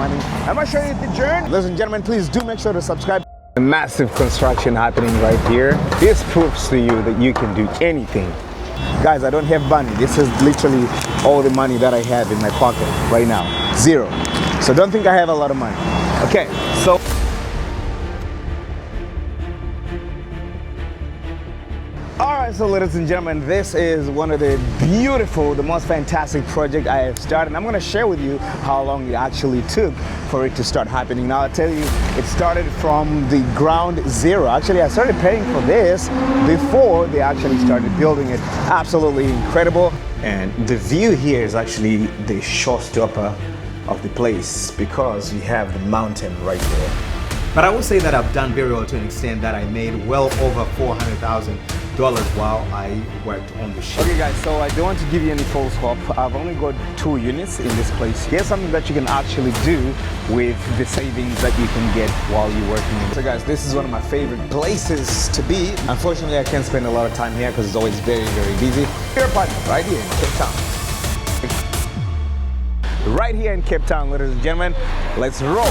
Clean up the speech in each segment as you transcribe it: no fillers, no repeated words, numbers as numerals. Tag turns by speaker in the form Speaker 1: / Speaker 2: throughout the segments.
Speaker 1: money. I'm gonna show you the journey. Ladies and gentlemen, please do make sure to subscribe. A massive construction happening right here. This proves to you that you can do anything. Guys, I don't have money. This is literally all the money that I have in my pocket right now. Zero. So don't think I have a lot of money. Okay, so alright, so ladies and gentlemen, this is one of the beautiful, the most fantastic project I have started. I'm going to share with you how long it actually took for it to start happening. Now I'll tell you, it started from the ground zero. Actually, I started paying for this before they actually started building it. Absolutely incredible. And the view here is actually the showstopper of the place because you have the mountain right there. But I will say that I've done very well to an extent that I made well over $400,000 while I worked on the ship. Okay guys, so I don't want to give you any false hope. I've only got 2 units in this place. Here's something that you can actually do with the savings that you can get while you're working in. So guys, this is one of my favorite places to be. Unfortunately, I can't spend a lot of time here because it's always very, very busy. Your apartment right here in Cape Town. Right here in Cape Town, ladies and gentlemen, let's roll.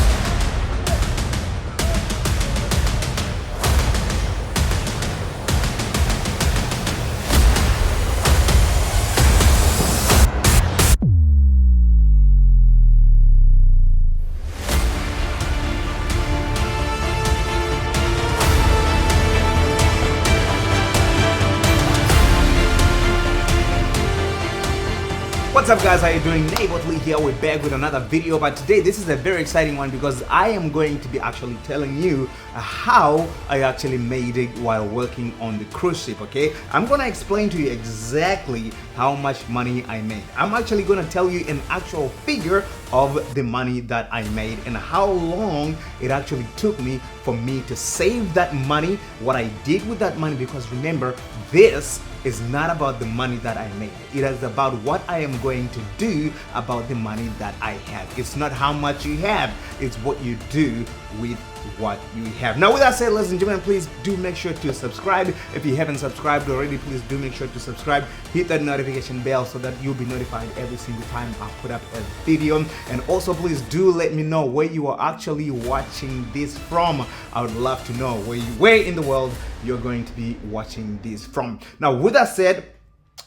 Speaker 1: What's up guys, how you doing? Naboth-Lee here. We're back with another video, but today this is a very exciting one because I am going to be actually telling you how I actually made it while working on the cruise ship, okay? I'm gonna explain to you exactly how much money I made. I'm actually gonna tell you an actual figure of the money that I made and how long it actually took me for me to save that money, what I did with that money, because remember, this is not about the money that I made. It is about what I am going to do about the money that I have. It's not how much you have, it's what you do with what you have. Now with that said, ladies and gentlemen, please do make sure to subscribe. If you haven't subscribed already, please do make sure to subscribe. Hit that notification bell so that you'll be notified every single time I put up a video. And also please do let me know where you are actually watching this from. I would love to know where in the world you're going to be watching this from. Now with that said,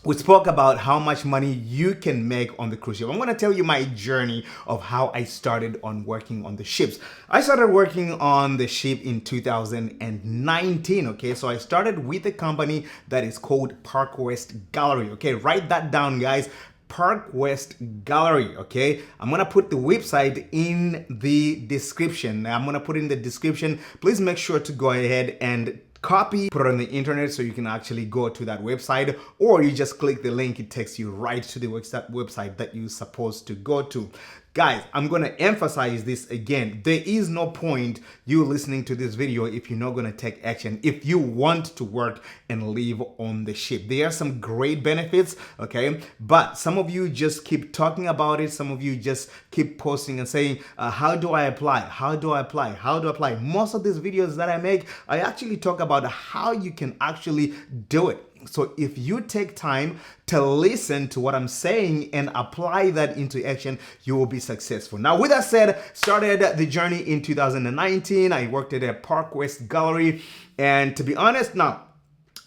Speaker 1: we spoke about how much money you can make on the cruise ship. I'm going to tell you my journey of how I started on working on the ships. I started working on the ship in 2019, okay? So I started with a company that is called Park West Gallery, okay? Write that down, guys. Park West Gallery, okay? I'm gonna put the website in the description. I'm gonna put in the description. Please make sure to go ahead and copy, put it on the internet so you can actually go to that website, or you just click the link, it takes you right to the website that you're supposed to go to. Guys, I'm gonna emphasize this again. There is no point you listening to this video if you're not gonna take action, if you want to work and live on the ship. There are some great benefits, okay? But some of you just keep talking about it. Some of you just keep posting and saying, how do I apply? How do I apply? How do I apply? Most of these videos that I make, I actually talk about how you can actually do it. So if you take time to listen to what I'm saying and apply that into action, you will be successful. Now, with that said, started the journey in 2019. I worked at a Park West Gallery. And to be honest, now,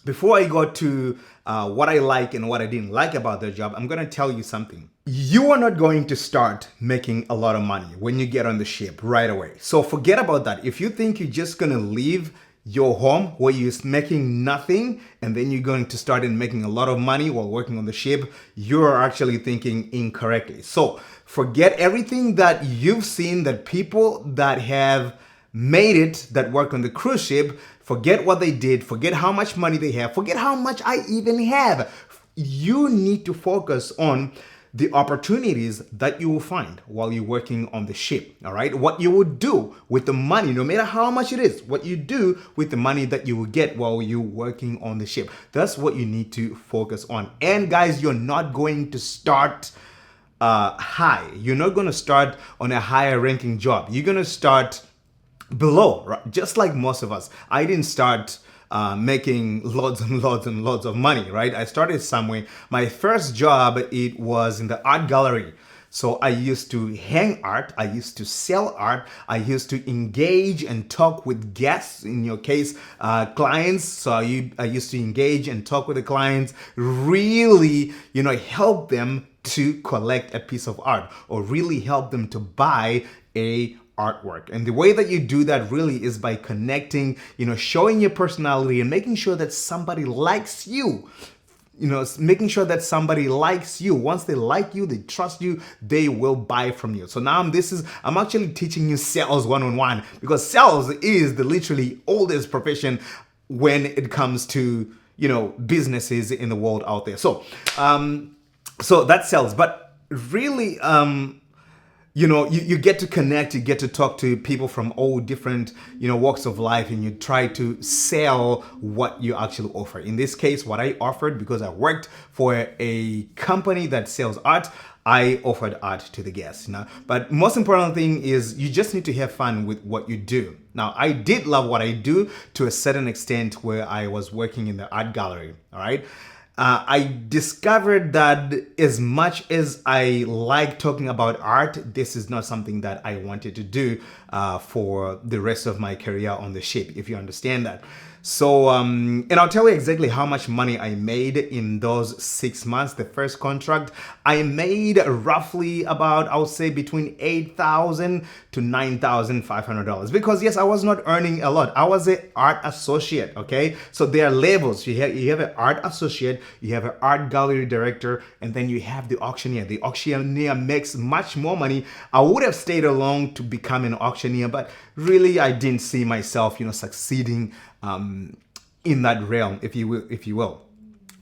Speaker 1: before I go to what I like and what I didn't like about the job, I'm going to tell you something. You are not going to start making a lot of money when you get on the ship right away. So forget about that. If you think you're just going to leave your home where you're making nothing and then you're going to start in making a lot of money while working on the ship, you're actually thinking incorrectly. So forget everything that you've seen, that people that have made it, that work on the cruise ship, forget what they did, forget how much money they have, forget how much I even have. You need to focus on the opportunities that you will find while you're working on the ship, all right? What you will do with the money, no matter how much it is, what you do with the money that you will get while you're working on the ship. That's what you need to focus on. And guys, you're not going to start high. You're not going to start on a higher ranking job. You're going to start below, right? Just like most of us. I didn't start making lots and lots and lots of money, right? I started somewhere. My first job, it was in the art gallery. So I used to hang art, I used to sell art, I used to engage and talk with guests, in your case, clients. So I used to engage and talk with the clients, really, help them to collect a piece of art or really help them to buy a artwork. And the way that you do that really is by connecting, showing your personality and making sure that somebody likes you. Making sure that somebody likes you. Once they like you, they trust you, they will buy from you. So now I'm actually teaching you sales one-on-one, because sales is the literally oldest profession when it comes to, businesses in the world out there. So that's sales. But really, you get to connect, you get to talk to people from all different, walks of life, and you try to sell what you actually offer. In this case, what I offered, because I worked for a company that sells art, I offered art to the guests. But most important thing is you just need to have fun with what you do. Now, I did love what I do to a certain extent, where I was working in the art gallery, all right? I discovered that as much as I like talking about art, this is not something that I wanted to do for the rest of my career on the ship, if you understand that. So, and I'll tell you exactly how much money I made in those 6 months. The first contract, I made roughly about, I would say, between $8,000 to $9,500. Because yes, I was not earning a lot. I was an art associate, okay? So there are levels. You have an art associate, you have an art gallery director, and then you have the auctioneer. The auctioneer makes much more money. I would have stayed along to become an auctioneer, but really I didn't see myself, succeeding in that realm, if you will.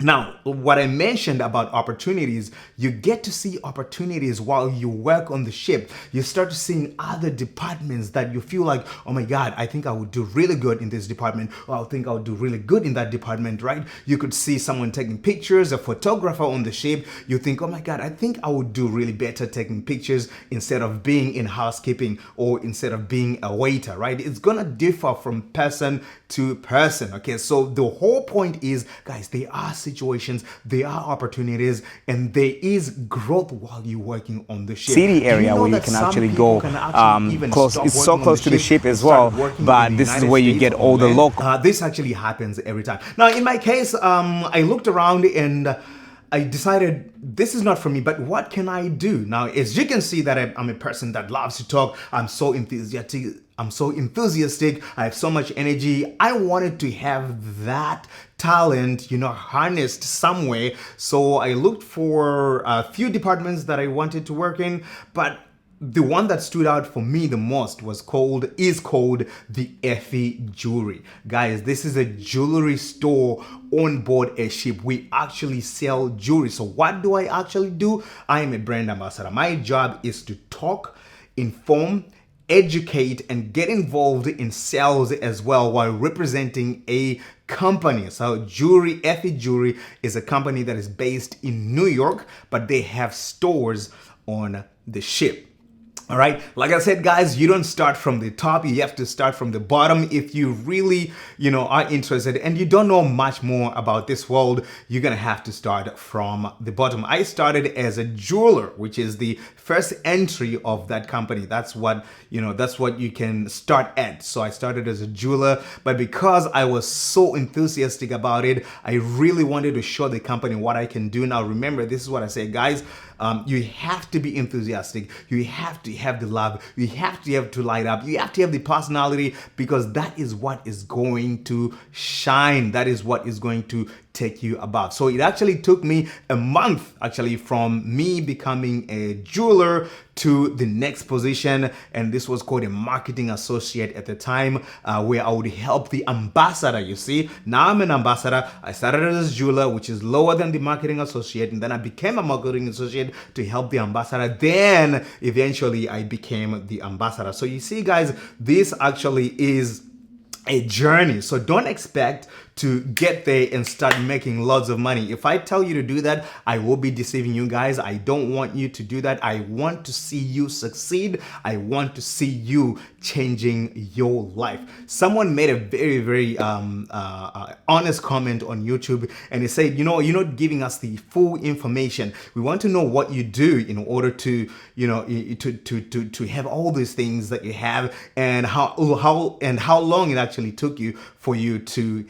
Speaker 1: Now, what I mentioned about opportunities, you get to see opportunities while you work on the ship. You start to see other departments that you feel like, oh my God, I think I would do really good in this department, or I think I would do really good in that department, right? You could see someone taking pictures, a photographer on the ship. You think, oh my God, I think I would do really better taking pictures instead of being in housekeeping or instead of being a waiter, right? It's gonna differ from person to person, okay? So the whole point is, guys, there are situations, there are opportunities, and there is growth while you're working on the ship.
Speaker 2: City area where you can actually go close. It's so close to the ship as well, but this is where you get all the local.
Speaker 1: This actually happens every time. Now, in my case, I looked around and I decided this is not for me, but what can I do? Now, as you can see that I'm a person that loves to talk. I'm so enthusiastic. I have so much energy. I wanted to have that talent, harnessed somewhere. So I looked for a few departments that I wanted to work in, but the one that stood out for me the most is called the Effy Jewelry. Guys, this is a jewelry store on board a ship. We actually sell jewelry. So what do I actually do? I am a brand ambassador. My job is to talk, inform, educate, and get involved in sales as well while representing a company. So Effy Jewelry is a company that is based in New York, but they have stores on the ship. All right, like I said, guys, you don't start from the top. You have to start from the bottom. If you really, are interested and you don't know much more about this world, you're gonna have to start from the bottom. I started as a jeweler, which is the first entry of that company. That's what you can start at. So I started as a jeweler, but because I was so enthusiastic about it, I really wanted to show the company what I can do. Now, remember, this is what I say, guys. You have to be enthusiastic. You have to have the love. You have to light up. You have to have the personality, because that is what is going to shine. That is what is going to take you above. So it actually took me a month from me becoming a jeweler to the next position, and this was called a marketing associate at the time, where I would help the ambassador. You see, now I'm an ambassador. I started as a jeweler, which is lower than the marketing associate, and then I became a marketing associate to help the ambassador. Then eventually I became the ambassador. So you see, guys, this actually is a journey. So don't expect to get there and start making lots of money. If I tell you to do that, I will be deceiving you guys. I don't want you to do that. I want to see you succeed. I want to see you changing your life. Someone made a very honest comment on YouTube, and he said, you're not giving us the full information. We want to know what you do in order to, to have all these things that you have, and how long it actually took you for you to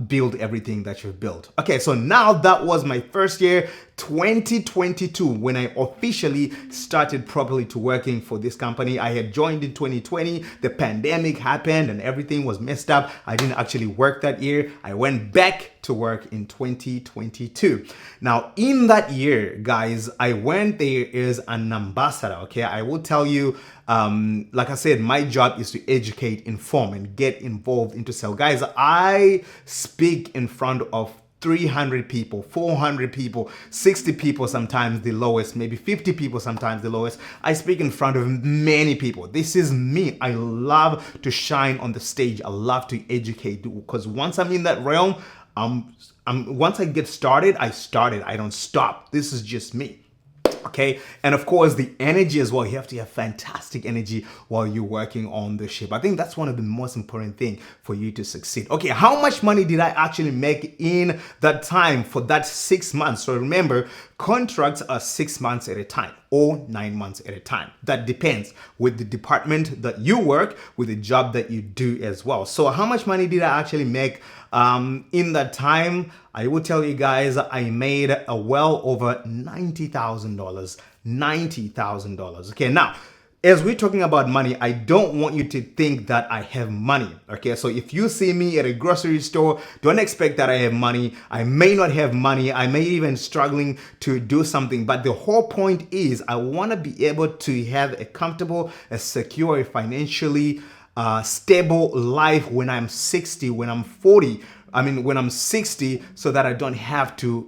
Speaker 1: build everything that you've built. Okay, so now that was my first year, 2022, when I officially started properly to working for this company. I had joined in 2020, the pandemic happened and everything was messed up. I didn't actually work that year. I went back to work in 2022. Now, in that year, guys, I went there as an ambassador, okay? I will tell you, like I said, my job is to educate, inform, and get involved into sales. Guys, I speak in front of 300 people, 400 people, 60 people, sometimes the lowest, maybe 50 people, sometimes the lowest. I speak in front of many people. This is me. I love to shine on the stage. I love to educate, because once I'm in that realm, once I get started, I don't stop. This is just me. Okay, and of course the energy as well. You have to have fantastic energy while you're working on the ship. I think that's one of the most important things for you to succeed. Okay, how much money did I actually make in that time for that 6 months? So remember, contracts are 6 months at a time or 9 months at a time. That depends with the department that you work, with the job that you do as well. So how much money did I actually make in that time? I will tell you guys, I made a well over $90,000. $90,000. Okay, now, as we're talking about money, I don't want you to think that I have money. Okay, so if you see me at a grocery store, don't expect that I have money. I may not have money. I may even struggling to do something. But the whole point is I want to be able to have a comfortable, a secure, a financially stable life when I'm 60, when I'm 40. When I'm 60, so that I don't have to,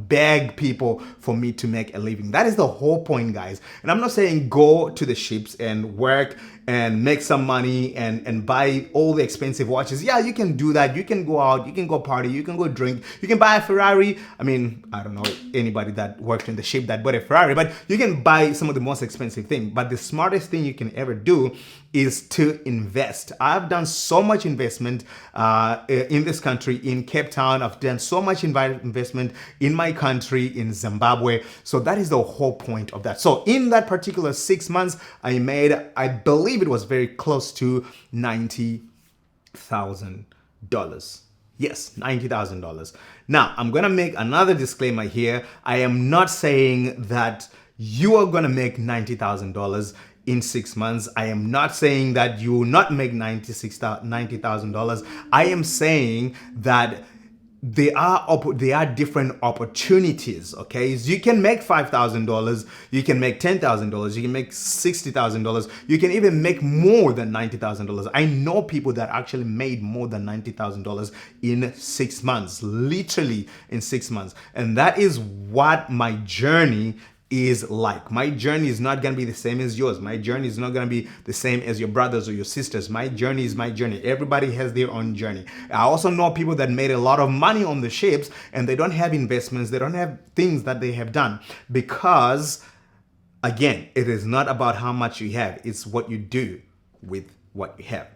Speaker 1: beg people for me to make a living. That is the whole point, guys. And I'm not saying go to the ships and work and make some money and buy all the expensive watches. Yeah, you can do that. You can go out, you can go party, you can go drink, you can buy a Ferrari. I don't know anybody that worked in the ship that bought a Ferrari, but you can buy some of the most expensive things. But the smartest thing you can ever do is to invest. I've done so much investment in this country, in Cape Town. I've done so much investment in my country, in Zimbabwe. So that is the whole point of that. So in that particular 6 months, I made, I believe it was very close to $90,000. Yes, $90,000. Now, I'm going to make another disclaimer here. I am not saying that you are going to make $90,000 in 6 months. I am not saying that you will not make $90,000. I am saying that there are different opportunities. Okay, so you can make $5,000, you can make $10,000, you can make $60,000, you can even make more than $90,000. I know people that actually made more than $90,000 in 6 months, literally in 6 months, and that is what my journey is like. My journey is not going to be the same as yours. My journey is not going to be the same as your brothers or your sisters. My journey is my journey. Everybody has their own journey. I also know people that made a lot of money on the ships and they don't have investments. They don't have things that they have done because, again, it is not about how much you have. It's what you do with what you have.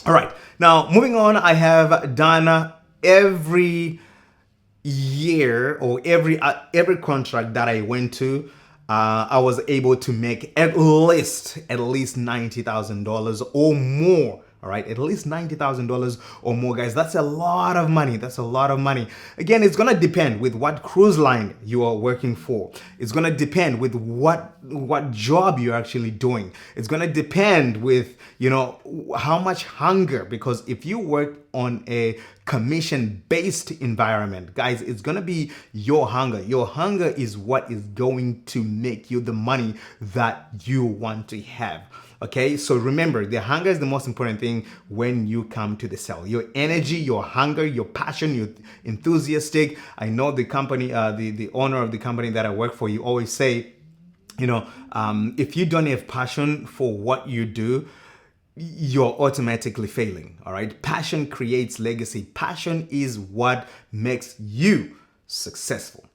Speaker 1: All right. Now, moving on, I have done every year or every contract that I went to, I was able to make at least $90,000 or more. All right, at least $90,000 or more, guys. That's a lot of money. That's a lot of money. Again, it's gonna depend with what cruise line you are working for. It's gonna depend with what job you're actually doing. It's gonna depend with how much hunger. Because if you work on a commission-based environment, guys, it's gonna be your hunger. Your hunger is what is going to make you the money that you want to have. Okay, so remember, the hunger is the most important thing when you come to the sale. Your energy, your hunger, your passion, you're enthusiastic. I know the company, the owner of the company that I work for, you always say, if you don't have passion for what you do, you're automatically failing. All right. Passion creates legacy. Passion is what makes you successful.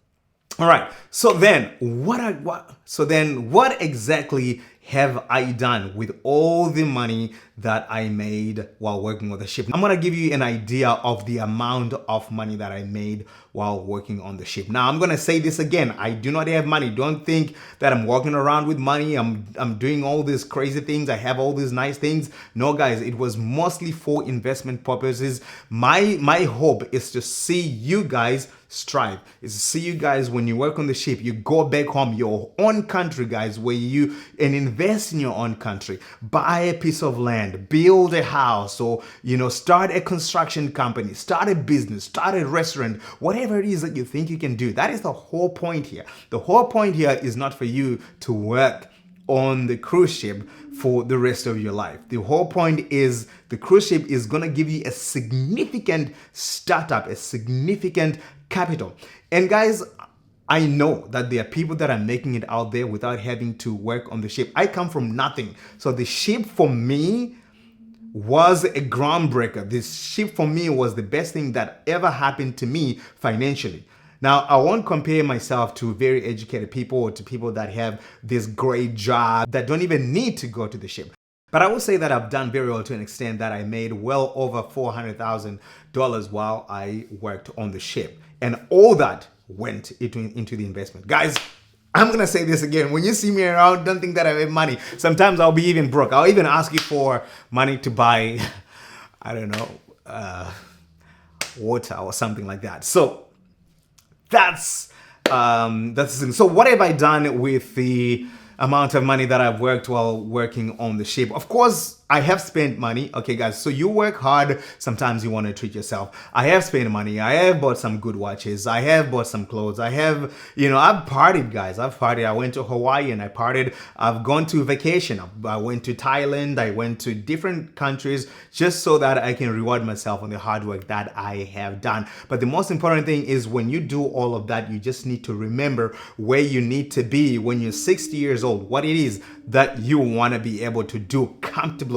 Speaker 1: All right. So then what exactly have I done with all the money that I made while working on the ship? I'm gonna give you an idea of the amount of money that I made while working on the ship. Now I'm gonna say this again. I do not have money. Don't think that I'm walking around with money. I'm doing all these crazy things. I have all these nice things. No, guys, it was mostly for investment purposes. My hope is to see you guys strive, is to see you guys when you work on the ship, you go back home, your own country, guys, where you invest in your own country, buy a piece of land, build a house, or start a construction company, start a business, start a restaurant, whatever it is that you think you can do. That is the whole point here. The whole point here is not for you to work on the cruise ship for the rest of your life. The whole point is the cruise ship is going to give you a significant startup, a significant capital. And guys, I know that there are people that are making it out there without having to work on the ship. I come from nothing. So the ship for me was a groundbreaker. This ship for me was the best thing that ever happened to me financially. Now, I won't compare myself to very educated people or to people that have this great job that don't even need to go to the ship. But I will say that I've done very well to an extent that I made well over $400,000 while I worked on the ship. And all that went into the investment. Guys, I'm going to say this again. When you see me around, don't think that I have money. Sometimes I'll be even broke. I'll even ask you for money to buy, I don't know, water or something like that. So that's the thing. So what have I done with the amount of money that I've worked while working on the ship? Of course, I have spent money. Okay, guys, so you work hard. Sometimes you want to treat yourself. I have spent money. I have bought some good watches. I have bought some clothes. I have, I've partied, guys. I've partied. I went to Hawaii and I partied. I've gone to vacation. I went to Thailand. I went to different countries just so that I can reward myself on the hard work that I have done. But the most important thing is when you do all of that, you just need to remember where you need to be when you're 60 years old, what it is that you want to be able to do comfortably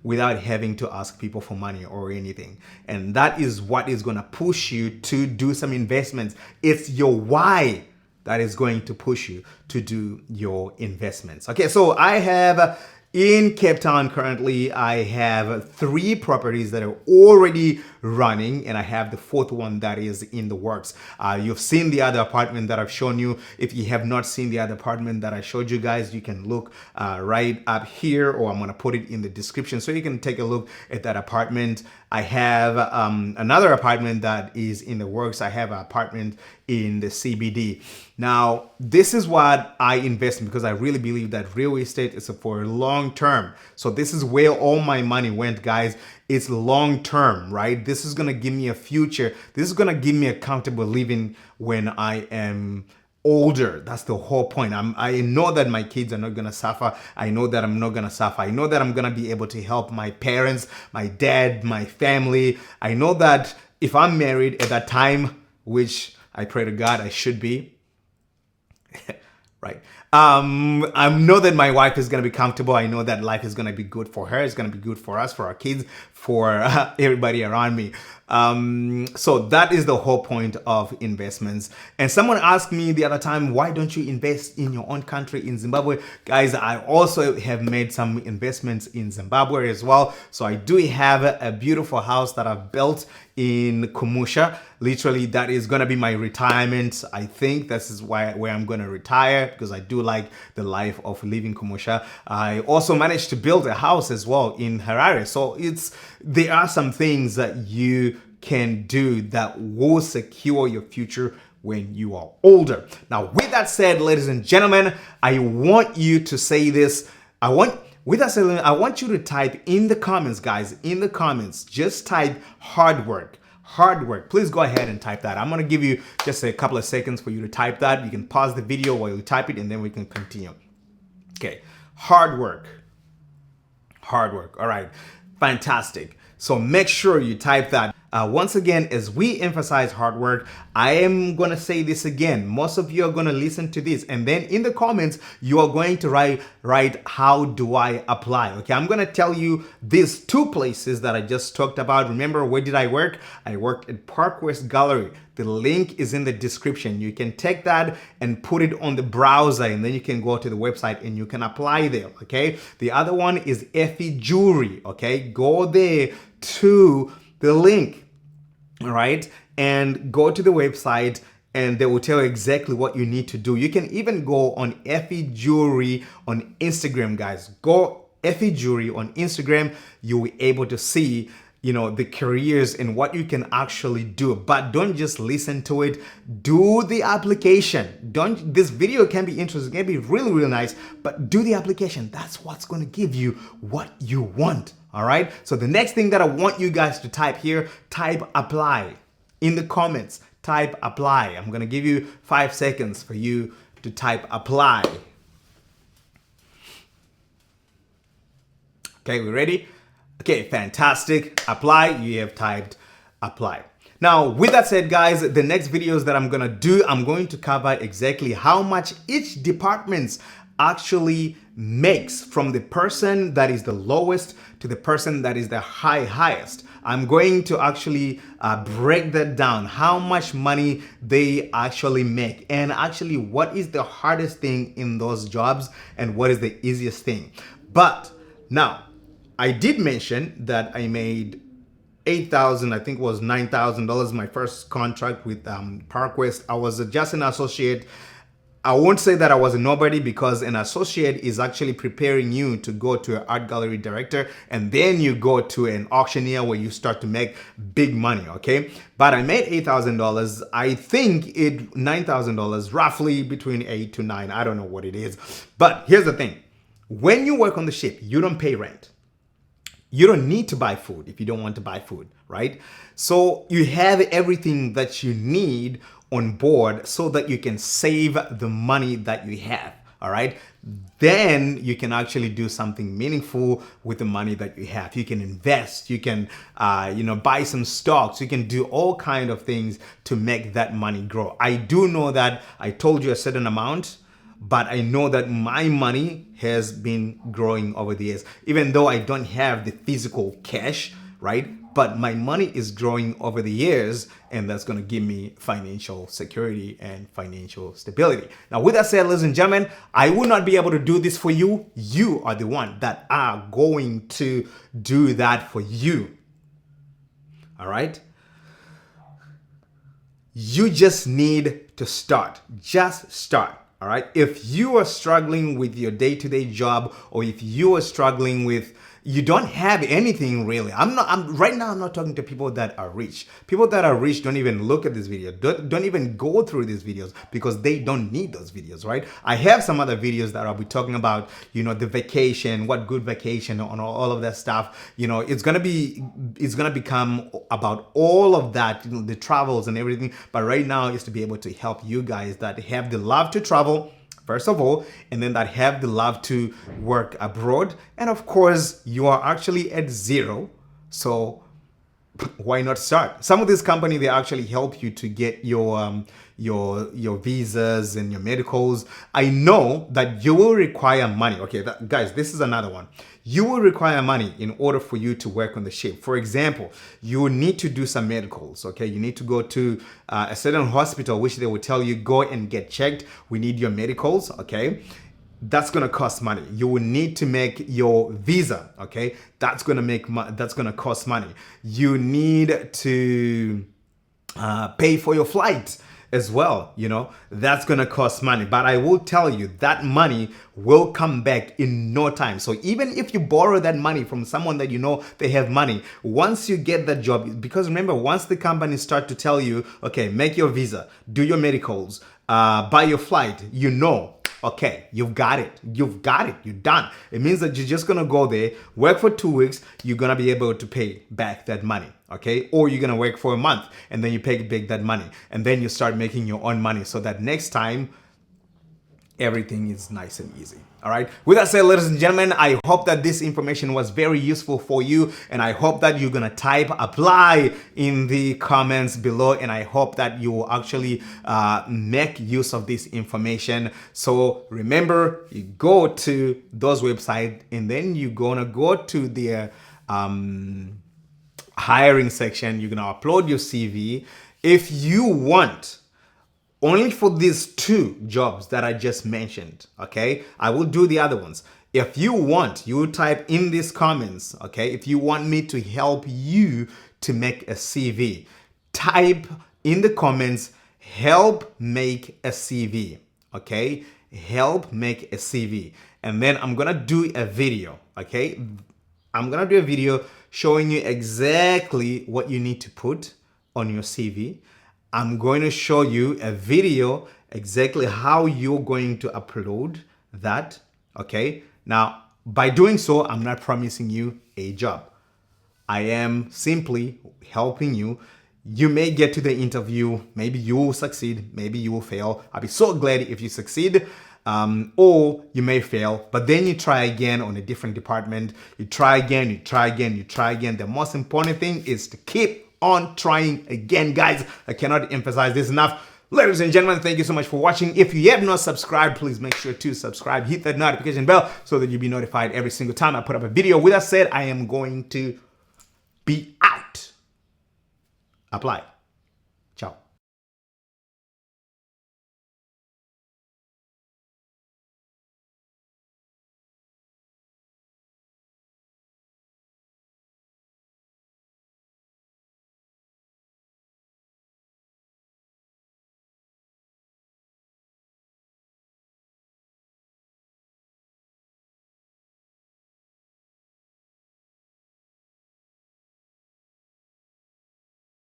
Speaker 1: without having to ask people for money or anything. And that is what is going to push you to do some investments. It's your why that is going to push you to do your investments. Okay, so I have in Cape Town currently, I have 3 properties that are already running, and I have the 4th one that is in the works. You've seen the other apartment that I've shown you. If you have not seen the other apartment that I showed you guys, you can look right up here, or I'm gonna put it in the description so you can take a look at that apartment. I have another apartment that is in the works. I have an apartment in the CBD. Now, this is what I invest in because I really believe that real estate is for long term. So this is where all my money went, guys. It's long term, right? This is gonna give me a future. This is gonna give me a comfortable living when I am older. That's the whole point. I know that my kids are not gonna suffer. I know that I'm not gonna suffer. I know that I'm gonna be able to help my parents, my dad, my family. I know that if I'm married at that time, which I pray to God I should be, right? I know that my wife is gonna be comfortable. I know that life is gonna be good for her. It's gonna be good for us, for our kids, for everybody around me. So that is the whole point of investments. And someone asked me the other time, why don't you invest in your own country, in Zimbabwe? Guys, I also have made some investments in Zimbabwe as well. So I do have a beautiful house that I've built in Kumusha. Literally, that is gonna be my retirement. I think this is where I'm gonna retire because I do like the life of living Kumusha. I also managed to build a house as well in Harare. So there are some things that you can do that will secure your future when you are older. Now, with that said, ladies and gentlemen, I want you to say this. With that said, I want you to type in the comments, guys, in the comments, just type hard work. Hard work. Please go ahead and type that. I'm going to give you just a couple of seconds for you to type that. You can pause the video while you type it and then we can continue. Okay. Hard work. Hard work. All right. Fantastic. So make sure you type that. Once again, as we emphasize hard work, I am going to say this again. Most of you are going to listen to this, and then in the comments, you are going to write how do I apply? Okay, I'm going to tell you these 2 places that I just talked about. Remember, where did I work? I worked at Park West Gallery. The link is in the description. You can take that and put it on the browser, and then you can go to the website and you can apply there, okay? The other one is Effy Jewelry, okay? Go there to the link, all right, and go to the website, and they will tell you exactly what you need to do. You can even go on Effy Jewelry on Instagram, guys. Go Effy Jewelry on Instagram. You'll be able to see, you know, the careers and what you can actually do. But don't just listen to it. Do the application. This video can be interesting, can be really, really nice, but do the application. That's what's going to give you what you want. All right. So the next thing that I want you guys to type here, type apply in the comments. Type apply. I'm going to give you 5 seconds for you to type apply. Okay, we ready? Okay, fantastic. Apply. You have typed apply. Now, with that said, guys, the next videos that I'm going to do, I'm going to cover exactly how much each department actually makes, from the person that is the lowest to the person that is the highest. I'm going to actually break that down, how much money they actually make, and actually what is the hardest thing in those jobs and what is the easiest thing. But now, I did mention that I made $8,000, I think it was $9,000, my first contract with Park West. I was just an associate. I won't say that I was a nobody, because an associate is actually preparing you to go to an art gallery director, and then you go to an auctioneer where you start to make big money, okay? But I made $8,000. I think $9,000, roughly between 8 to 9. I don't know what it is. But here's the thing. When you work on the ship, you don't pay rent. You don't need to buy food if you don't want to buy food, right? So you have everything that you need on board so that you can save the money that you have, all right? Then you can actually do something meaningful with the money that you have. You can invest, you can, buy some stocks, you can do all kind of things to make that money grow. I do know that I told you a certain amount, but I know that my money has been growing over the years, even though I don't have the physical cash, right? But my money is growing over the years, and that's going to give me financial security and financial stability. Now, with that said, ladies and gentlemen, I will not be able to do this for you. You are the one that are going to do that for you. All right? You just need to start. Just start. All right. If you are struggling with your day-to-day job, or if you are struggling with, you don't have anything really. Right now, I'm not talking to people that are rich. People that are rich don't even look at this video. Don't even go through these videos, because they don't need those videos, right? I have some other videos that I'll be talking about, the vacation, what good vacation, on all of that stuff. It's gonna become about all of that, the travels and everything. But right now, is to be able to help you guys that have the love to travel, first of all, and then that have the love to work abroad. And of course, you are actually at zero. So why not start? Some of these companies, they actually help you to get your visas and your medicals. I know that you will require money. Okay, guys, this is another one. You will require money in order for you to work on the ship. For example, you will need to do some medicals. Okay, you need to go to a certain hospital, which they will tell you, go and get checked. We need your medicals. Okay. That's gonna cost money. You will need to make your visa, okay? That's gonna cost money. You need to pay for your flight as well, that's gonna cost money. But I will tell you that money will come back in no time. So even if you borrow that money from someone that they have money, once you get that job, because remember, once the companies start to tell you, okay, make your visa, do your medicals, buy your flight, okay, you've got it, you're done. It means that you're just gonna go there, work for 2 weeks, you're gonna be able to pay back that money, okay? Or you're gonna work for a month and then you pay back that money, and then you start making your own money, so that next time everything is nice and easy. All right. With that said, ladies and gentlemen, I hope that this information was very useful for you, and I hope that you're gonna type apply in the comments below, and I hope that you will actually make use of this information. So remember, you go to those websites, and then you're gonna go to their hiring section. You're gonna upload your CV. If you want, only for these 2 jobs that I just mentioned, okay? I will do the other ones. If you want, you type in these comments, okay? If you want me to help you to make a CV, type in the comments, help make a CV, okay? Help make a CV. And then I'm gonna do a video, okay? I'm gonna do a video showing you exactly what you need to put on your CV. I'm going to show you a video exactly how you're going to upload that, okay? Now, by doing so, I'm not promising you a job. I am simply helping you. You may get to the interview, maybe you will succeed, maybe you will fail. I'll be so glad if you succeed, or you may fail, but then you try again on a different department. You try again, you try again, you try again. The most important thing is to keep on trying again, guys. I cannot emphasize this enough. Ladies and gentlemen, thank you so much for watching. If you have not subscribed, please make sure to subscribe. Hit that notification bell so that you'll be notified every single time I put up a video. With that said, I am going to be out. Apply.